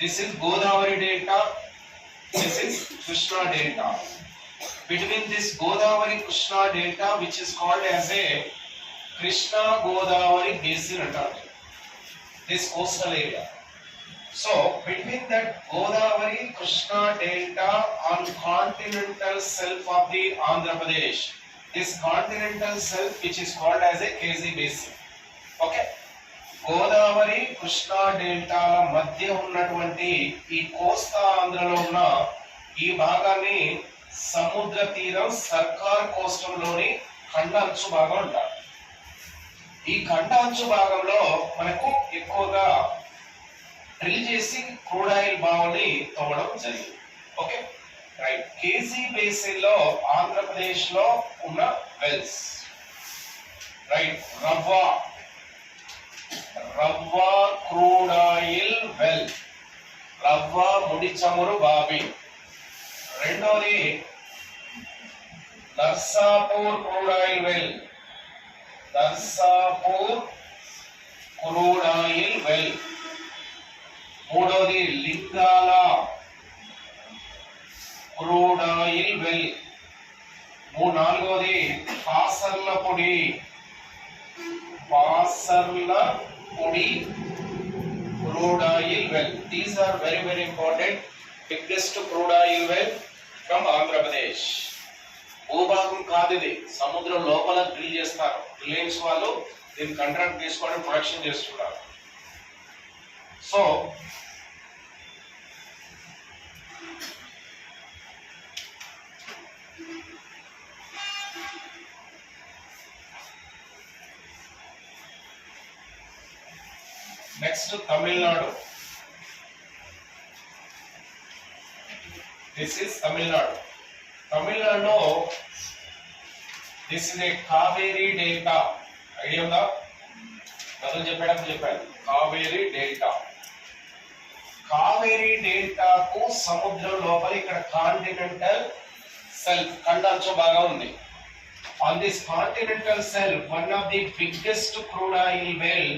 This is Godavari delta, this is Krishna delta. Between this Godavari Krishna delta, which is called as a Krishna Godavari basin, this coastal area. So between that Godavari Krishna delta on continental shelf of the Andhra Pradesh, this continental shelf which is called as a KZ basin. Okay. Godavari Krishna డెల్టాల మధ్య ఉన్నటువంటి ఈ కోస్తా ఆంధ్రలో ఉన్న ఈ భాగాన్ని సముద్ర తీరం సర్కార్ కోస్టంలోని ఖండ అంచు భాగం అంటారు. ఈ ఖండ అంచు భాగంలో మనకు ఎక్కువగా డ్రిల్ చేసి క్రూడ్ ఆయిల్ బావుని తవ్వడం జరిగింది. Okay right. కేజీ బేసిన్ లో ఆంధ్రప్రదేశ్ లో ఉన్న వెల్స్ రైట్. రవ్వ క్రూడ్ ఆయిల్ వెల్, రవ్వ ముడి చమురు బావి. రెండోది Narsapur crude oil well, Narsapur crude oil well. మూడోది లింగాల క్రూడ్ ఆయిల్ వెల్. నాలుగోది Pasarlapudi crude oil well. These are very very important. Biggest crude oil well from Andhra Pradesh. భూభాగం కాదు ఇది, సముద్రం లోపల డ్రిల్ చేస్తారు. రిలయన్స్ వాళ్ళు దీన్ని కాంట్రాక్ట్ తీసుకొని ప్రొడక్షన్ చేస్తున్నారు. So next Tamil Nadu. This is Tamil Nadu. తమిళనాడులో this is a Kaveri delta. Idea ఉందా? కథలు చెప్పేటప్పుడు చెప్పాను. కావేరీ డెల్టా. కావేరీ డెల్టాకు సముద్రం లోపల ఇక్కడ కాంటినెంటల్ సెల్ఫ్ ఖండాంశం బాగా ఉంది. On this continental shelf, one of the biggest crude oil well